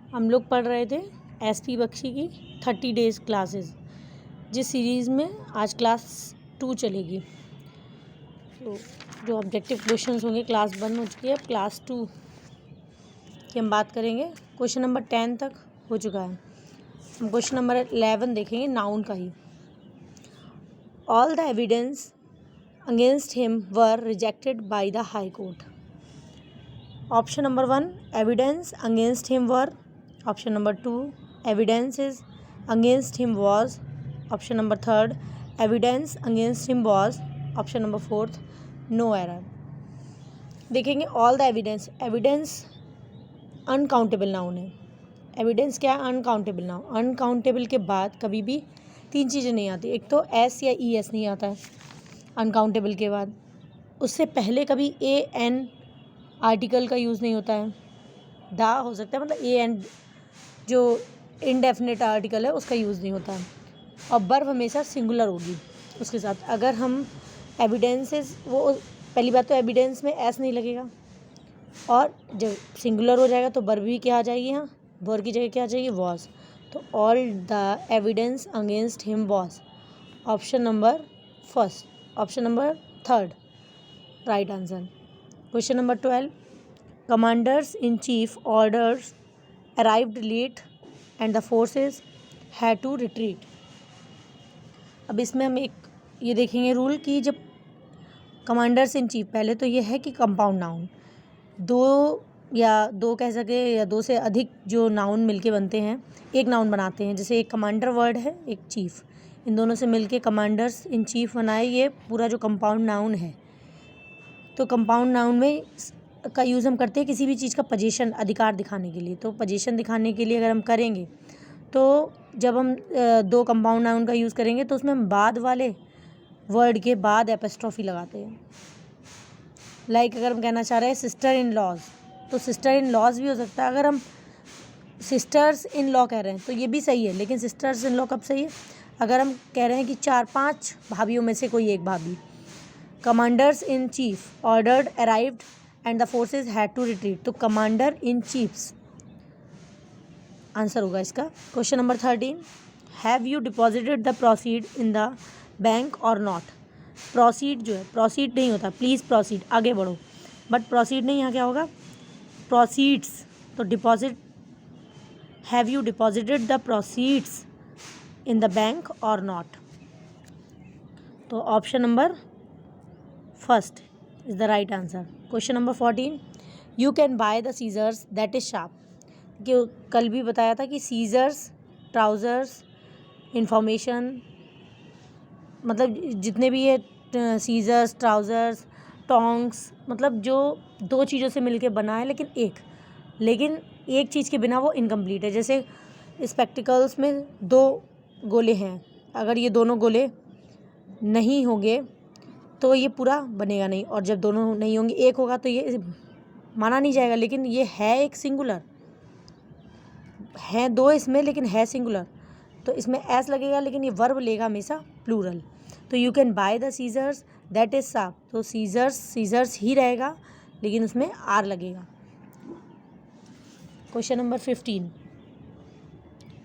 हम लोग पढ़ रहे थे एसपी बख्शी की 30 डेज़ क्लासेस, जिस सीरीज़ में आज क्लास 2 चलेगी। तो जो ऑब्जेक्टिव क्वेश्चंस होंगे क्लास 1 हो चुकी है, अब क्लास 2 की हम बात करेंगे। क्वेश्चन नंबर 10 तक हो चुका है। हम क्वेश्चन नंबर 11 देखेंगे, नाउन का ही। All the evidence against him were rejected by the high court. Option number 1 evidence against him were, option number 2 evidences against him was, option number 3 evidence against him was, option number 4 no error. देखेंगे all the evidence. Evidence uncountable noun है। Evidence क्या है? Uncountable noun. Uncountable के बाद कभी भी 3 चीज़ें नहीं आती। एक तो एस या ई एस नहीं आता है अनकाउंटेबल के बाद। उससे पहले कभी ए एन आर्टिकल का यूज़ नहीं होता है। दा हो सकता है, मतलब ए एन जो इनडेफिनेट आर्टिकल है उसका यूज़ नहीं होता है। और वर्ब हमेशा सिंगुलर होगी उसके साथ। अगर हम एविडेंसेस, वो पहली बात तो एविडेंस में एस नहीं लगेगा, और जब सिंगुलर हो जाएगा तो वर्ब भी क्या आ जाएगी, यहाँ वर्ब की जगह क्या आ जाएगी, वॉज। तो all the evidence against him was, option number first, option number 3 right answer. Question number 12 commanders in chief orders arrived late and the forces had to retreat. अब इसमें हम एक ये देखेंगे रूल कि जब कमांडर्स इन चीफ, पहले तो ये है कि कंपाउंड नाउन, दो कह सके या दो से अधिक जो नाउन मिलके बनते हैं एक नाउन बनाते हैं। जैसे एक कमांडर वर्ड है, एक चीफ, इन दोनों से मिलके कमांडर्स इन चीफ बनाए, ये पूरा जो कंपाउंड नाउन है। तो कंपाउंड नाउन में का यूज़ हम करते हैं किसी भी चीज़ का पोजीशन, अधिकार दिखाने के लिए। तो पोजीशन दिखाने के लिए अगर हम करेंगे तो जब हम दो कंपाउंड नाउन का यूज़ करेंगे तो उसमें हम बाद वाले वर्ड के बाद एपोस्ट्रोफी लगाते हैं। लाइक अगर हम कहना चाह रहे हैं सिस्टर इन लॉज, तो सिस्टर इन लॉज भी हो सकता है। अगर हम सिस्टर्स इन लॉ कह रहे हैं तो ये भी सही है, लेकिन सिस्टर्स इन लॉ कब सही है? अगर हम कह रहे हैं कि 4-5 भाभीयों में से कोई एक भाभी। Commanders in chief ordered arrived and the forces had to retreat, तो कमांडर इन चीफ्स आंसर होगा इसका। Question number 13 have you deposited the proceed in the bank or not. Proceed जो है, प्रोसीड नहीं होता, प्लीज़ प्रोसीड, आगे बढ़ो, but proceed नहीं, यहाँ क्या होगा, प्रोसीड्स। तो deposit, have you deposited the proceeds in the bank or not. तो option number first is the right answer. Question number 14 you can buy the scissors that is sharp. कि कल भी बताया था कि सीजर्स, ट्राउज़र्स, इंफॉर्मेशन, मतलब जितने भी ये सीजर्स, ट्राउज़र्स, टोंग्स, मतलब जो दो चीज़ों से मिलके बना है, लेकिन एक चीज़ के बिना वो इनकम्प्लीट है। जैसे स्पेक्टिकल्स में 2 गोले हैं, अगर ये दोनों गोले नहीं होंगे तो ये पूरा बनेगा नहीं, और जब दोनों नहीं होंगे एक होगा तो ये माना नहीं जाएगा। लेकिन ये है एक सिंगुलर, है 2 इसमें लेकिन है सिंगुलर, तो इसमें एस लगेगा, लेकिन ये वर्ब लेगा हमेशा प्लूरल। तो you can buy the scissors that is sharp, तो सीजर्स ही रहेगा, लेकिन उसमें आर लगेगा। Question number 15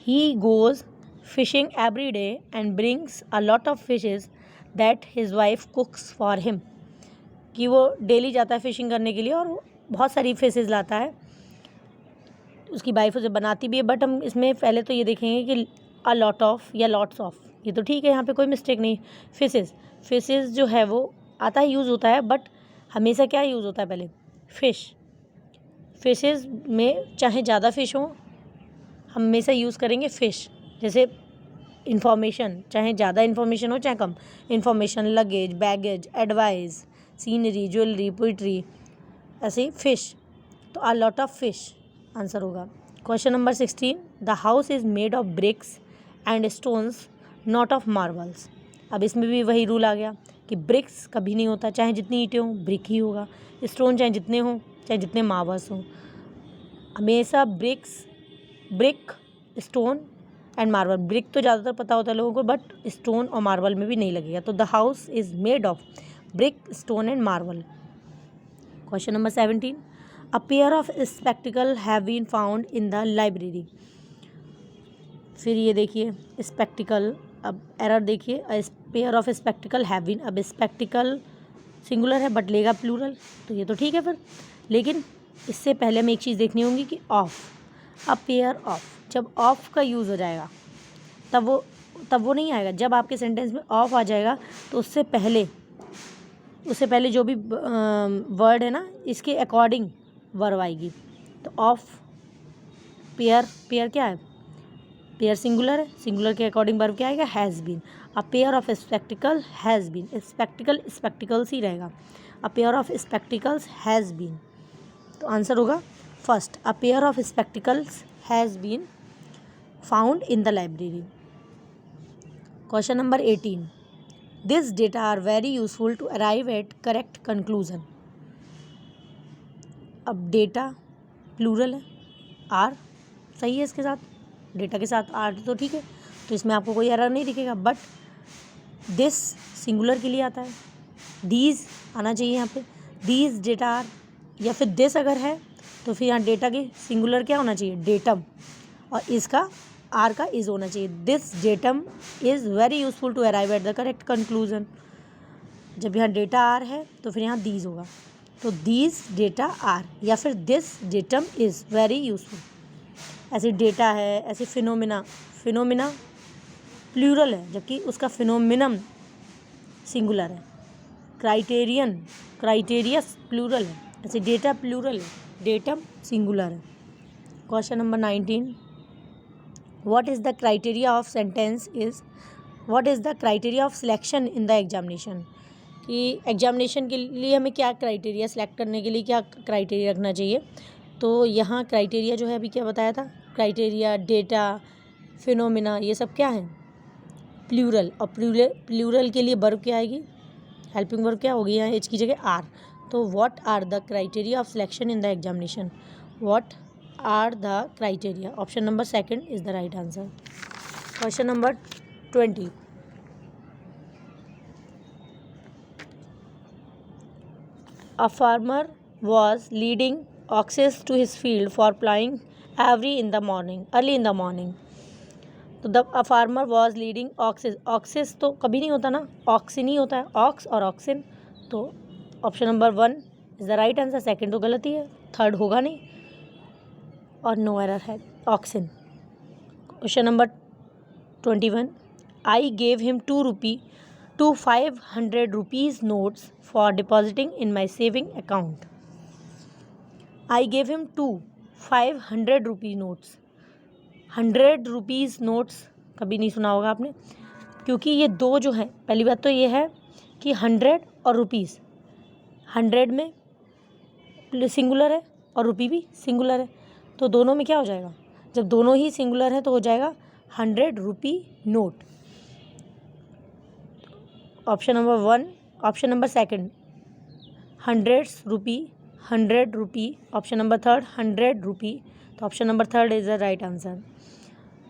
he goes fishing every day and brings a lot of fishes that his wife cooks for him. कि वो डेली जाता है फिशिंग करने के लिए और बहुत सारी फिशेज लाता है, उसकी वाइफ उसे बनाती भी है। बट हम इसमें पहले तो ये देखेंगे कि अ लॉट ऑफ या लॉट्स ऑफ, ये तो ठीक है, यहाँ पे कोई मिस्टेक नहीं। फिशेज जो है वो आता है, यूज़ होता है, बट हमेशा क्या यूज़ होता है, पहले फिशेज में चाहे ज़्यादा फ़िश हो, हमेशा यूज़ करेंगे फ़िश। जैसे इन्फॉर्मेशन, चाहे ज़्यादा इन्फॉर्मेशन हो चाहे कम information, luggage, baggage, advice, scenery, jewellery, poetry, ऐसे फिश। तो a lot of fish answer होगा। Question number 16 the house is made of bricks and stones not of marbles. अब इसमें भी वही रूल आ गया कि ब्रिक्स कभी नहीं होता, चाहे जितनी ईंटें हों ब्रिक ही होगा, स्टोन चाहे जितने हों चाहे जितने मार्बल्स हों, हमेशा brick, stone and marble. Brick तो ज़्यादातर पता होता है लोगों को, बट स्टोन और मार्बल में भी नहीं लगेगा। तो the house is made of brick, stone and marble. Question number 17 a pair of spectacle have been found in the library. फिर ये देखिए स्पेक्टिकल, अब एरर देखिए, a pair of spectacle have been, अब स्पेक्टिकल सिंगुलर है but लेगा plural, तो ये तो ठीक है फिर। लेकिन इससे पहले हमें एक चीज़ देखनी होगी कि ऑफ, अ पेयर ऑफ, जब ऑफ का यूज़ हो जाएगा तब वो नहीं आएगा। जब आपके सेंटेंस में ऑफ आ जाएगा तो उससे पहले जो भी वर्ड है ना, इसके अकॉर्डिंग वर्ब आएगी। तो ऑफ पेयर क्या है, पेयर सिंगुलर है, सिंगुलर के अकॉर्डिंग वर्ब क्या आएगा, has been. A pair of spectacle has been, spectacles ही रहेगा। A pair of spectacles has been, तो आंसर होगा first, a pair of spectacles has been found in the library. Question number 18, this data are very useful to arrive at correct conclusion. अब data plural है, are सही है, इसके साथ data के साथ आर तो ठीक है, तो इसमें आपको कोई एरर नहीं दिखेगा। बट दिस सिंगुलर के लिए आता है, दीज आना चाहिए यहाँ पे, दीज डेटा आर, या फिर दिस अगर है तो फिर यहाँ डेटा की सिंगुलर क्या होना चाहिए, डेटम, और इसका आर का इज होना चाहिए। This datum is very useful to arrive at the correct conclusion. जब यहाँ डेटा आर है तो फिर यहाँ दीज होगा, तो दीज डेटा आर, या फिर this datum is very useful. ऐसे डेटा है, ऐसे फिनोमिना प्लूरल है जबकि उसका फिनोमिनम सिंगुलर है। क्राइटेरियस प्लूरल है, ऐसे डेटा प्लूरल है, डेटम सिंगुलर है। Question number 19, what is the criteria of selection in the examination. कि एग्जामिनेशन के लिए हमें क्या क्राइटेरिया सेलेक्ट करने के लिए क्या क्राइटेरिया रखना चाहिए। तो यहाँ क्राइटेरिया जो है अभी क्या बताया था, क्राइटेरिया, डेटा, फिनोमिना, ये सब क्या है, प्लूरल। और प्लूरल के लिए वर्ब क्या आएगी, हेल्पिंग वर्ब क्या होगी यहाँ एच की जगह आर। तो what are the criteria of selection in the examination, what are the criteria, option number second is the right answer. Question number 20, a farmer was leading oxes to his field for plowing early in the morning. तो a farmer was leading oxes तो कभी नहीं होता ना, auxin ही होता है, aux और auxin. तो option number 1 is the right answer, second तो गलत ही है, थर्ड होगा नहीं, और नो एरर है, auxin. Question number 21, I gave him 2 500 rupees notes for depositing in my saving account. I gave him 2 500 rupee notes. 100 rupees notes कभी नहीं सुना होगा आपने, क्योंकि ये दो जो है, पहली बात तो ये है कि 100 और रुपीज़, 100 में सिंगुलर है और रुपी भी सिंगुलर है, तो दोनों में क्या हो जाएगा, जब दोनों ही सिंगुलर है तो हो जाएगा 100 rupee note. Option number 1, option number second 100 rupee, option number third 100 rupee, तो option number third is the right answer.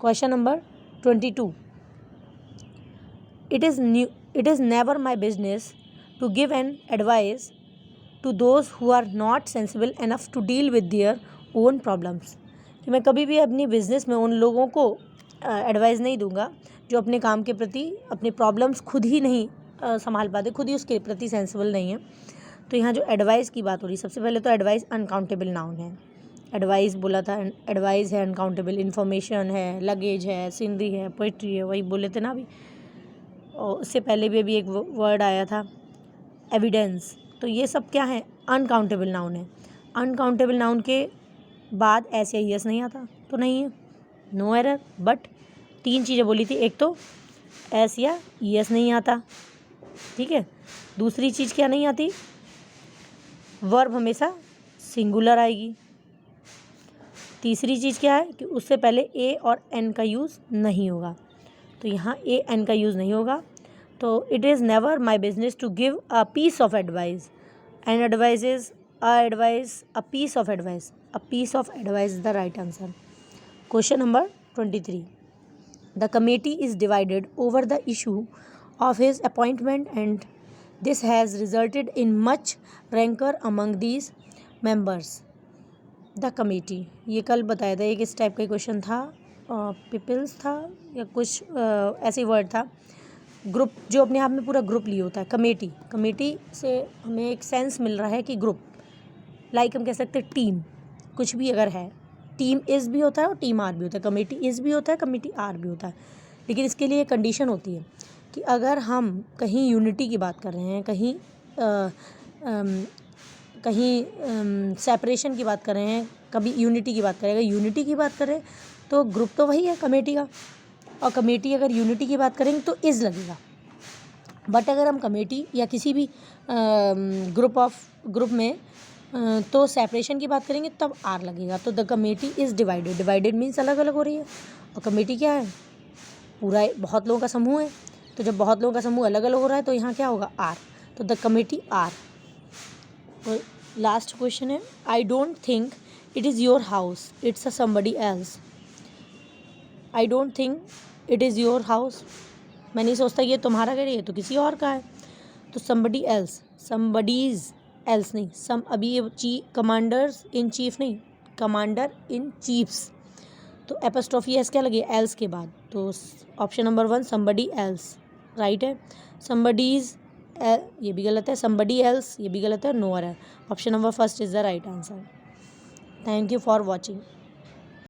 Question number 22, it is never my business to give an advice to those who are not sensible enough to deal with their own problems. कि मैं कभी भी अपनी business में उन लोगों को advice नहीं दूंगा जो अपने काम के प्रति अपने प्रॉब्लम्स खुद ही नहीं संभाल पाते, खुद ही उसके प्रति सेंसिबल नहीं है। तो यहाँ जो एडवाइस की बात हो रही, सबसे पहले तो एडवाइस अनकाउंटेबल नाउन है, एडवाइस बोला था, एडवाइस है अनकाउंटेबल, इन्फॉर्मेशन है, लगेज है, सीनरी है, पोइट्री है, वही बोले थे ना अभी। और उससे पहले भी अभी एक वर्ड आया था एविडेंस, तो ये सब क्या है, अनकाउंटेबल नाउन है। अनकाउंटेबल नाउन के बाद एस या यस नहीं आता तो नहीं है, नो एरर। बट 3 चीज़ें बोली थी, एक तो एस या यस नहीं आता, ठीक है, दूसरी चीज़ क्या नहीं आती, वर्ब हमेशा सिंगुलर आएगी, तीसरी चीज़ क्या है कि उससे पहले ए और एन का यूज़ नहीं होगा, तो यहाँ ए एन का यूज़ नहीं होगा। तो it is never my business to give a piece of advice, an advice is a piece of advice, a piece of advice is the right answer. Question number 23, the committee is divided over the issue of his appointment and this has resulted in much rancor among these members. The committee, ये कल बताया था, एक इस type का question था, peoples था या कुछ ऐसे वर्ड था। ग्रुप जो अपने आप में पूरा ग्रुप लिए होता है, कमेटी, कमेटी से हमें एक सेंस मिल रहा है कि ग्रुप, लाइक हम कह सकते हैं टीम, कुछ भी अगर है, टीम इज़ भी होता है और टीम आर भी होता है, कमेटी इज़ भी होता है, कमेटी आर भी होता है। लेकिन इसके लिए कंडीशन होती है कि अगर हम कहीं यूनिटी की बात कर रहे हैं, कहीं सेपरेशन की बात कर रहे हैं, कभी यूनिटी की बात करें, अगर यूनिटी की बात करें तो ग्रुप तो वही है कमेटी का, और कमेटी अगर यूनिटी की बात करेंगे तो इज़ लगेगा। बट अगर हम कमेटी या किसी भी ग्रुप में तो सेपरेशन की बात करेंगे तब आर लगेगा। तो the committee is divided, divided means अलग अलग हो रही है, और कमेटी क्या है, पूरा बहुत लोगों का समूह है। तो जब बहुत लोगों का समूह अलग अलग हो रहा है तो यहाँ क्या होगा, आर, तो द कमेटी आर। तो लास्ट क्वेश्चन है, I don't think it is your house, it's a somebody else. I don't think it is your house, मैं नहीं सोचता ये तुम्हारा घर है, ये तो किसी और का है। तो समबडी एल्स, समबडीज एल्स नहीं, सम, अभी ये कमांडर्स इन चीफ नहीं, कमांडर इन चीफ्स, तो एपोस्ट्रोफी एस क्या लगी एल्स के बाद, तो option number 1 somebody else right है। समबडीज ये भी गलत है, समबडी एल्स ये भी गलत है, नोअर है। Option number 1 is the right answer. Thank you for watching.